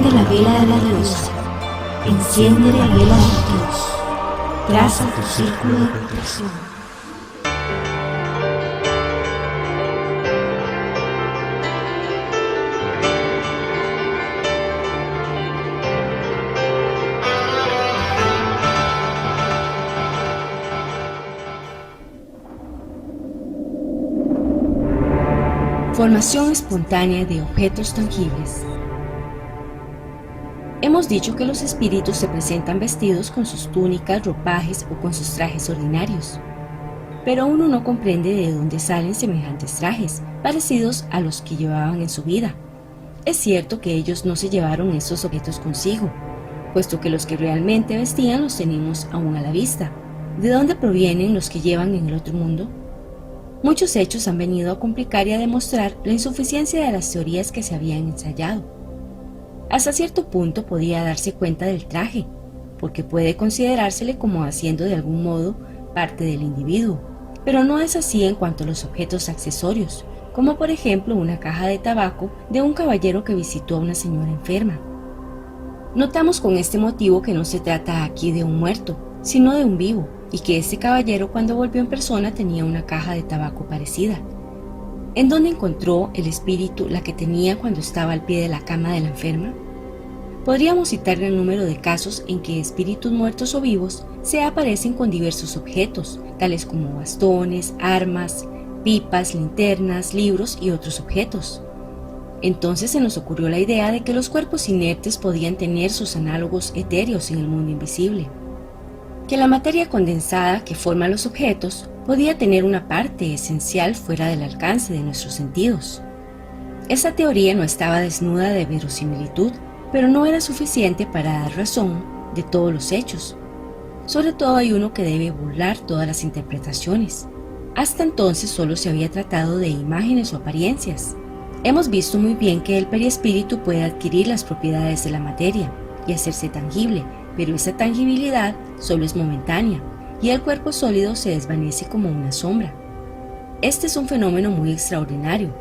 Enciende la vela de la diosa, enciende la vela del dios, traza tu círculo de protección. Formación espontánea de objetos tangibles. Hemos dicho que los espíritus se presentan vestidos con sus túnicas, ropajes o con sus trajes ordinarios. Pero uno no comprende de dónde salen semejantes trajes, parecidos a los que llevaban en su vida. Es cierto que ellos no se llevaron esos objetos consigo, puesto que los que realmente vestían los tenemos aún a la vista. ¿De dónde provienen los que llevan en el otro mundo? Muchos hechos han venido a complicar y a demostrar la insuficiencia de las teorías que se habían ensayado. Hasta cierto punto podía darse cuenta del traje, porque puede considerársele como haciendo de algún modo parte del individuo, pero no es así en cuanto a los objetos accesorios, como por ejemplo una caja de tabaco de un caballero que visitó a una señora enferma. Notamos con este motivo que no se trata aquí de un muerto, sino de un vivo, y que este caballero cuando volvió en persona tenía una caja de tabaco parecida. ¿En dónde encontró el espíritu la que tenía cuando estaba al pie de la cama de la enferma? Podríamos citar gran número de casos en que espíritus muertos o vivos se aparecen con diversos objetos, tales como bastones, armas, pipas, linternas, libros y otros objetos. Entonces se nos ocurrió la idea de que los cuerpos inertes podían tener sus análogos etéreos en el mundo invisible, que la materia condensada que forma los objetos podía tener una parte esencial fuera del alcance de nuestros sentidos. Esta teoría no estaba desnuda de verosimilitud, pero no era suficiente para dar razón de todos los hechos. Sobre todo hay uno que debe burlar todas las interpretaciones. Hasta entonces solo se había tratado de imágenes o apariencias. Hemos visto muy bien que el perispíritu puede adquirir las propiedades de la materia y hacerse tangible, pero esa tangibilidad solo es momentánea y el cuerpo sólido se desvanece como una sombra. Este es un fenómeno muy extraordinario,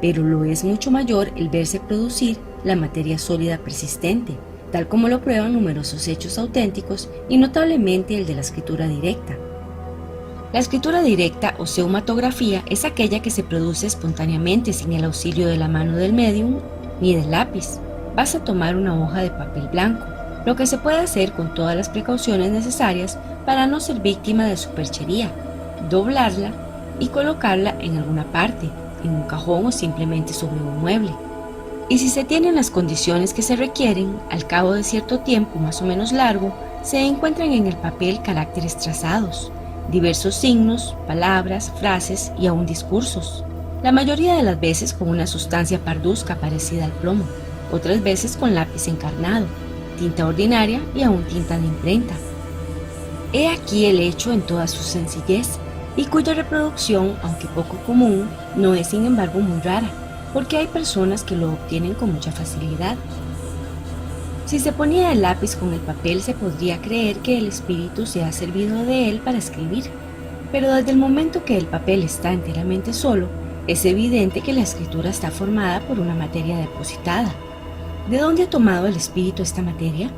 pero lo es mucho mayor el verse producir la materia sólida persistente, tal como lo prueban numerosos hechos auténticos y notablemente el de la escritura directa. La escritura directa o pseumatografía es aquella que se produce espontáneamente sin el auxilio de la mano del médium ni del lápiz. Basta tomar una hoja de papel blanco, lo que se puede hacer con todas las precauciones necesarias para no ser víctima de superchería, doblarla y colocarla en alguna parte, en un cajón o simplemente sobre un mueble. Y si se tienen las condiciones que se requieren, al cabo de cierto tiempo más o menos largo, se encuentran en el papel caracteres trazados, diversos signos, palabras, frases y aún discursos. La mayoría de las veces con una sustancia parduzca parecida al plomo, otras veces con lápiz encarnado, tinta ordinaria y aún tinta de imprenta. He aquí el hecho en toda su sencillez, y cuya reproducción, aunque poco común, no es sin embargo muy rara, porque hay personas que lo obtienen con mucha facilidad. Si se ponía el lápiz con el papel, se podría creer que el espíritu se ha servido de él para escribir, pero desde el momento que el papel está enteramente solo, es evidente que la escritura está formada por una materia depositada. ¿De dónde ha tomado el espíritu esta materia?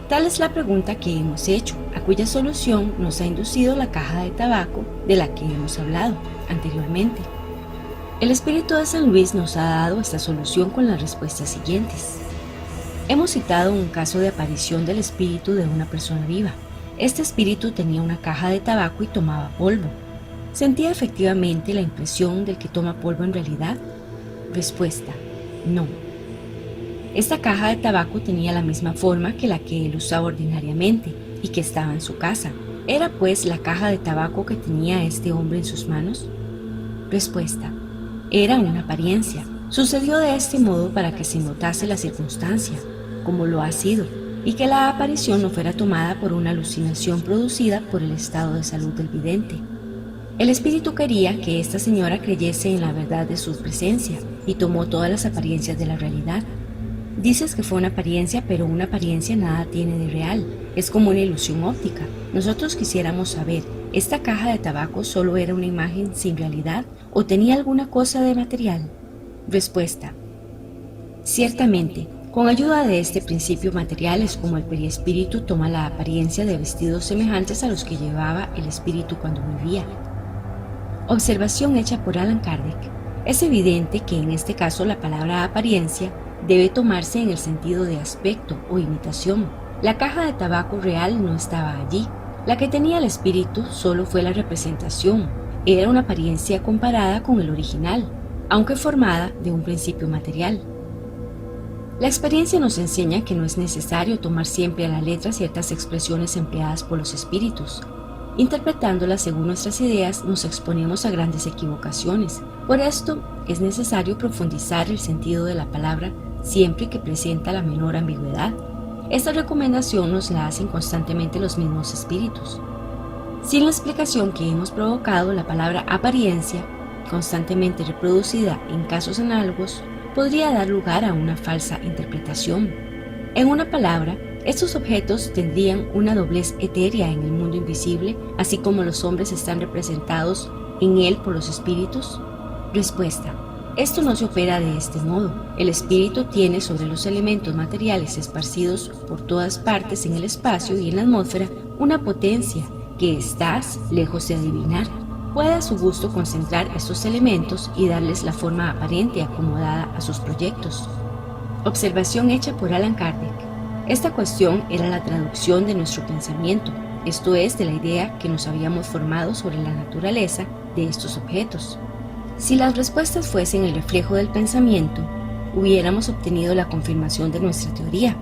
Tal es la pregunta que hemos hecho, a cuya solución nos ha inducido la caja de tabaco de la que hemos hablado anteriormente. El espíritu de San Luis nos ha dado esta solución con las respuestas siguientes. Hemos citado un caso de aparición del espíritu de una persona viva. Este espíritu tenía una caja de tabaco y tomaba polvo. ¿Sentía efectivamente la impresión del que toma polvo en realidad? Respuesta: no. Esta caja de tabaco tenía la misma forma que la que él usaba ordinariamente y que estaba en su casa. ¿Era pues la caja de tabaco que tenía este hombre en sus manos? Respuesta: era una apariencia. Sucedió de este modo para que se notase la circunstancia, como lo ha sido, y que la aparición no fuera tomada por una alucinación producida por el estado de salud del vidente. El espíritu quería que esta señora creyese en la verdad de su presencia y tomó todas las apariencias de la realidad. Dices que fue una apariencia, pero una apariencia nada tiene de real, es como una ilusión óptica. Nosotros quisiéramos saber, ¿esta caja de tabaco solo era una imagen sin realidad o tenía alguna cosa de material? Respuesta: ciertamente, Con ayuda de este principio material es como el periespíritu toma la apariencia de vestidos semejantes a los que llevaba el espíritu cuando vivía. Observación hecha por Allan Kardec. Es evidente que en este caso la palabra apariencia debe tomarse en el sentido de aspecto o imitación. La caja de tabaco real no estaba allí. La que tenía el espíritu solo fue la representación. Era una apariencia comparada con el original, aunque formada de un principio material. La experiencia nos enseña que no es necesario tomar siempre a la letra ciertas expresiones empleadas por los espíritus. Interpretándolas según nuestras ideas nos exponemos a grandes equivocaciones. Por esto es necesario profundizar el sentido de la palabra siempre que presenta la menor ambigüedad. Esta recomendación nos la hacen constantemente los mismos espíritus. Sin la explicación que hemos provocado, la palabra apariencia, constantemente reproducida en casos análogos, podría dar lugar a una falsa interpretación. En una palabra, estos objetos tendrían una doblez etérea en el mundo invisible, así como los hombres están representados en él por los espíritus. Respuesta: esto no se opera de este modo. El espíritu tiene sobre los elementos materiales esparcidos por todas partes en el espacio y en la atmósfera una potencia que estás lejos de adivinar. Puede a su gusto concentrar estos elementos y darles la forma aparente acomodada a sus proyectos. Observación hecha por Allan Kardec. Esta cuestión era la traducción de nuestro pensamiento, esto es, de la idea que nos habíamos formado sobre la naturaleza de estos objetos. Si las respuestas fuesen el reflejo del pensamiento, hubiéramos obtenido la confirmación de nuestra teoría,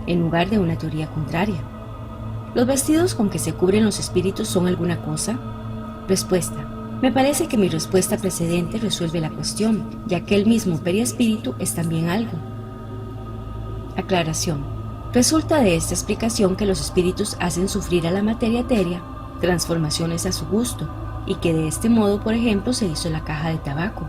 en lugar de una teoría contraria. ¿Los vestidos con que se cubren los espíritus son alguna cosa? Respuesta: me parece que mi respuesta precedente resuelve la cuestión, ya que el mismo periespíritu es también algo. Aclaración: resulta de esta explicación que los espíritus hacen sufrir a la materia etérea transformaciones a su gusto, y que de este modo, por ejemplo, se hizo la caja de tabaco.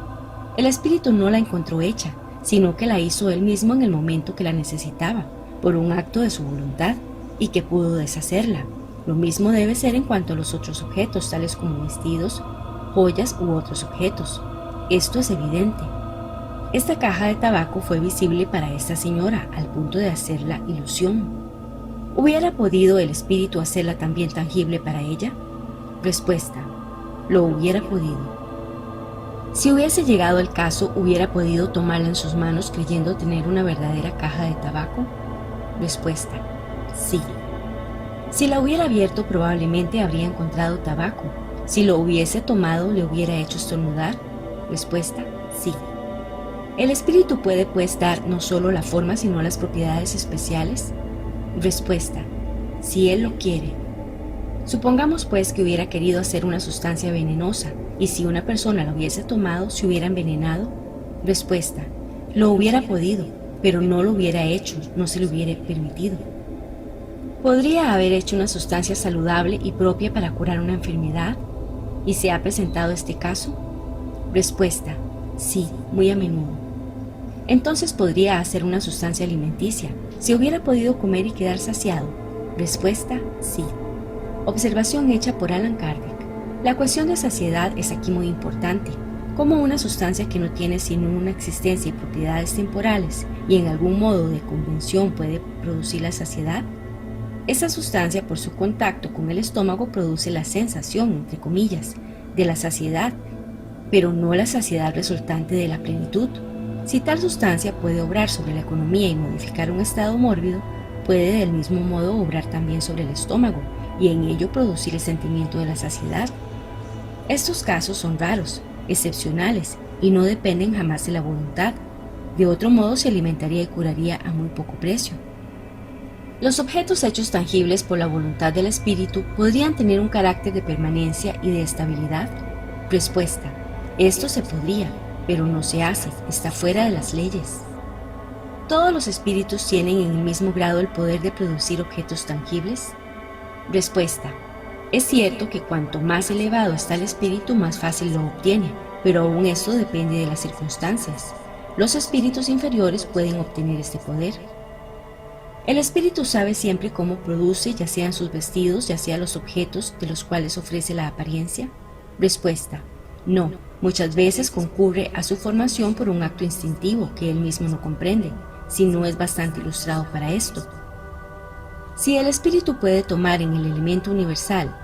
El espíritu no la encontró hecha, sino que la hizo él mismo en el momento que la necesitaba, por un acto de su voluntad, y que pudo deshacerla. Lo mismo debe ser en cuanto a los otros objetos, tales como vestidos, joyas u otros objetos. Esto es evidente. Esta caja de tabaco fue visible para esta señora al punto de hacerla ilusión. ¿Hubiera podido el espíritu hacerla también tangible para ella? Respuesta: lo hubiera podido. Si hubiese llegado el caso, ¿hubiera podido tomarla en sus manos creyendo tener una verdadera caja de tabaco? Respuesta: sí. Si la hubiera abierto, probablemente habría encontrado tabaco. Si lo hubiese tomado, ¿le hubiera hecho estornudar? Respuesta: sí. ¿El espíritu puede pues dar no solo la forma, sino las propiedades especiales? Respuesta: si él lo quiere. Supongamos pues que hubiera querido hacer una sustancia venenosa, y si una persona la hubiese tomado, ¿se hubiera envenenado? Respuesta: lo hubiera podido, pero no lo hubiera hecho, no se le hubiera permitido. ¿Podría haber hecho una sustancia saludable y propia para curar una enfermedad? ¿Y se ha presentado este caso? Respuesta: sí, muy a menudo. Entonces podría hacer una sustancia alimenticia. ¿Se hubiera podido comer y quedar saciado? Respuesta: sí. Observación hecha por Allan Kardec. La cuestión de saciedad es aquí muy importante. Como una sustancia que no tiene sino una existencia y propiedades temporales y en algún modo de convención puede producir la saciedad, esa sustancia por su contacto con el estómago produce la sensación, entre comillas, de la saciedad, pero no la saciedad resultante de la plenitud. Si tal sustancia puede obrar sobre la economía y modificar un estado mórbido, puede del mismo modo obrar también sobre el estómago y en ello producir el sentimiento de la saciedad. Estos casos son raros, excepcionales y no dependen jamás de la voluntad. De otro modo se alimentaría y curaría a muy poco precio. Los objetos hechos tangibles por la voluntad del espíritu podrían tener un carácter de permanencia y de estabilidad. Respuesta: esto se podría, pero no se hace, está fuera de las leyes. ¿Todos los espíritus tienen en el mismo grado el poder de producir objetos tangibles? Respuesta: es cierto que cuanto más elevado está el espíritu, más fácil lo obtiene, pero aún esto depende de las circunstancias. Los espíritus inferiores pueden obtener este poder. El espíritu sabe siempre cómo produce, ya sean sus vestidos, ya sean los objetos de los cuales ofrece la apariencia. Respuesta: no, muchas veces concurre a su formación por un acto instintivo que él mismo no comprende. si no es bastante ilustrado para esto. Si el espíritu puede tomar en el elemento universal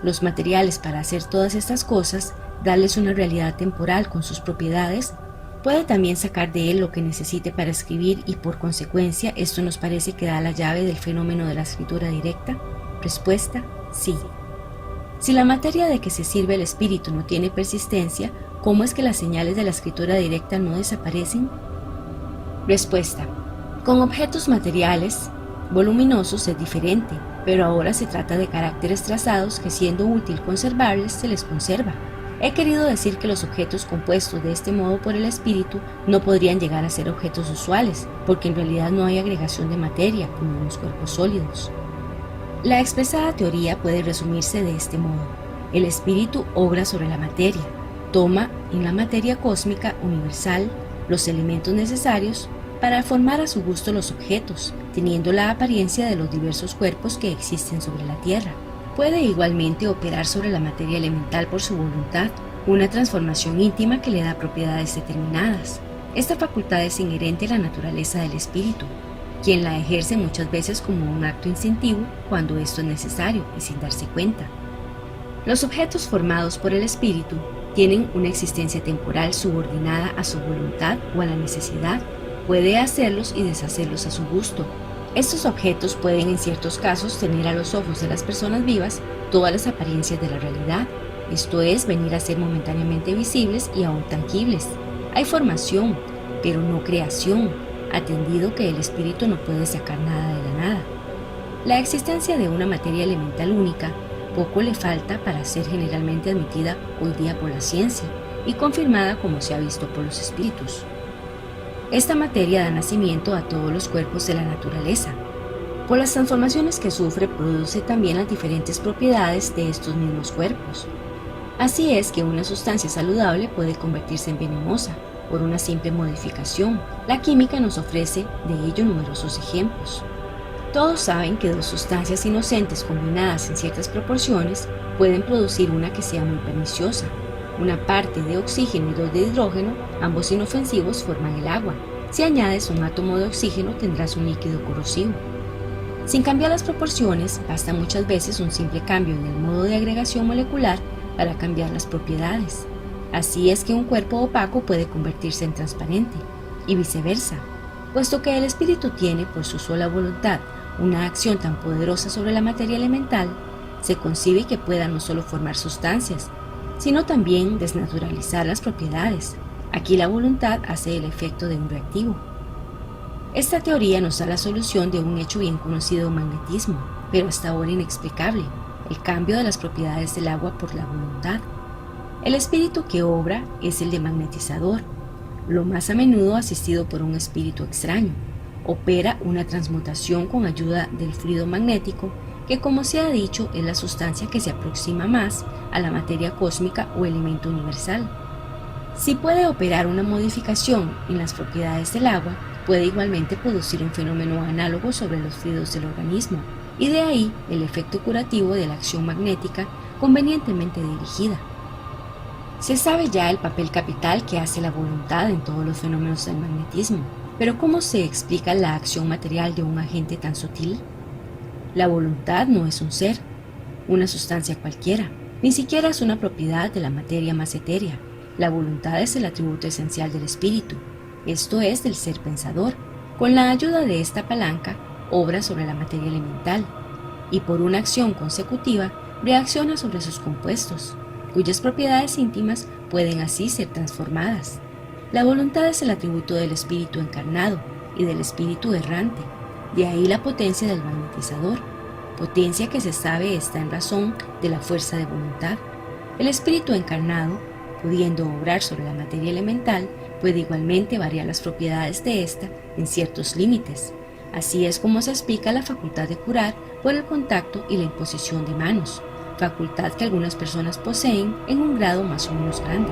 los materiales para hacer todas estas cosas, darles una realidad temporal con sus propiedades, puede también sacar de él lo que necesite para escribir y por consecuencia esto nos parece que da la llave del fenómeno de la escritura directa. Respuesta: sí. Si la materia de que se sirve el espíritu no tiene persistencia, ¿cómo es que las señales de la escritura directa no desaparecen? Respuesta: con objetos materiales voluminosos es diferente, pero ahora se trata de caracteres trazados que, siendo útil conservarles, se les conserva. He querido decir que los objetos compuestos de este modo por el espíritu no podrían llegar a ser objetos usuales, porque en realidad no hay agregación de materia como en los cuerpos sólidos. La expresada teoría puede resumirse de este modo: el espíritu obra sobre la materia, toma en la materia cósmica universal los elementos necesarios para formar a su gusto los objetos, teniendo la apariencia de los diversos cuerpos que existen sobre la Tierra. Puede igualmente operar sobre la materia elemental por su voluntad, una transformación íntima que le da propiedades determinadas. Esta facultad es inherente a la naturaleza del espíritu, quien la ejerce muchas veces como un acto instintivo cuando esto es necesario y sin darse cuenta. Los objetos formados por el espíritu tienen una existencia temporal subordinada a su voluntad o a la necesidad. Puede hacerlos y deshacerlos a su gusto. Estos objetos pueden en ciertos casos tener a los ojos de las personas vivas todas las apariencias de la realidad, esto es, venir a ser momentáneamente visibles y aún tangibles. Hay formación, pero no creación, atendido que el espíritu no puede sacar nada de la nada. La existencia de una materia elemental única poco le falta para ser generalmente admitida hoy día por la ciencia y confirmada como se ha visto por los espíritus. Esta materia da nacimiento a todos los cuerpos de la naturaleza. Por las transformaciones que sufre, produce también las diferentes propiedades de estos mismos cuerpos. Así es que una sustancia saludable puede convertirse en venenosa por una simple modificación. La química nos ofrece de ello numerosos ejemplos. Todos saben que dos sustancias inocentes combinadas en ciertas proporciones pueden producir una que sea muy perniciosa. Una parte de oxígeno y dos de hidrógeno, ambos inofensivos, forman el agua. Si añades un átomo de oxígeno, tendrás un líquido corrosivo. Sin cambiar las proporciones, basta muchas veces un simple cambio en el modo de agregación molecular para cambiar las propiedades. Así es que un cuerpo opaco puede convertirse en transparente, y viceversa. Puesto que el espíritu tiene, por su sola voluntad, una acción tan poderosa sobre la materia elemental, se concibe que pueda no solo formar sustancias, sino también desnaturalizar las propiedades. Aquí la voluntad hace el efecto de un reactivo. Esta teoría nos da la solución de un hecho bien conocido: magnetismo, pero hasta ahora inexplicable: el cambio de las propiedades del agua por la voluntad. El espíritu que obra es el de magnetizador, lo más a menudo asistido por un espíritu extraño. Opera una transmutación con ayuda del fluido magnético, que, como se ha dicho, es la sustancia que se aproxima más a la materia cósmica o elemento universal. Si puede operar una modificación en las propiedades del agua, puede igualmente producir un fenómeno análogo sobre los fluidos del organismo, y de ahí el efecto curativo de la acción magnética convenientemente dirigida. Se sabe ya el papel capital que hace la voluntad en todos los fenómenos del magnetismo, pero ¿cómo se explica la acción material de un agente tan sutil? La voluntad no es un ser, una sustancia cualquiera, ni siquiera es una propiedad de la materia más etérea. La voluntad es el atributo esencial del espíritu, esto es, del ser pensador. Con la ayuda de esta palanca, obra sobre la materia elemental, y por una acción consecutiva, reacciona sobre sus compuestos, cuyas propiedades íntimas pueden así ser transformadas. La voluntad es el atributo del espíritu encarnado y del espíritu errante, de ahí la potencia del magnetizador, potencia que se sabe está en razón de la fuerza de voluntad. El espíritu encarnado, pudiendo obrar sobre la materia elemental, puede igualmente variar las propiedades de ésta en ciertos límites. Así es como se explica la facultad de curar por el contacto y la imposición de manos, facultad que algunas personas poseen en un grado más o menos grande.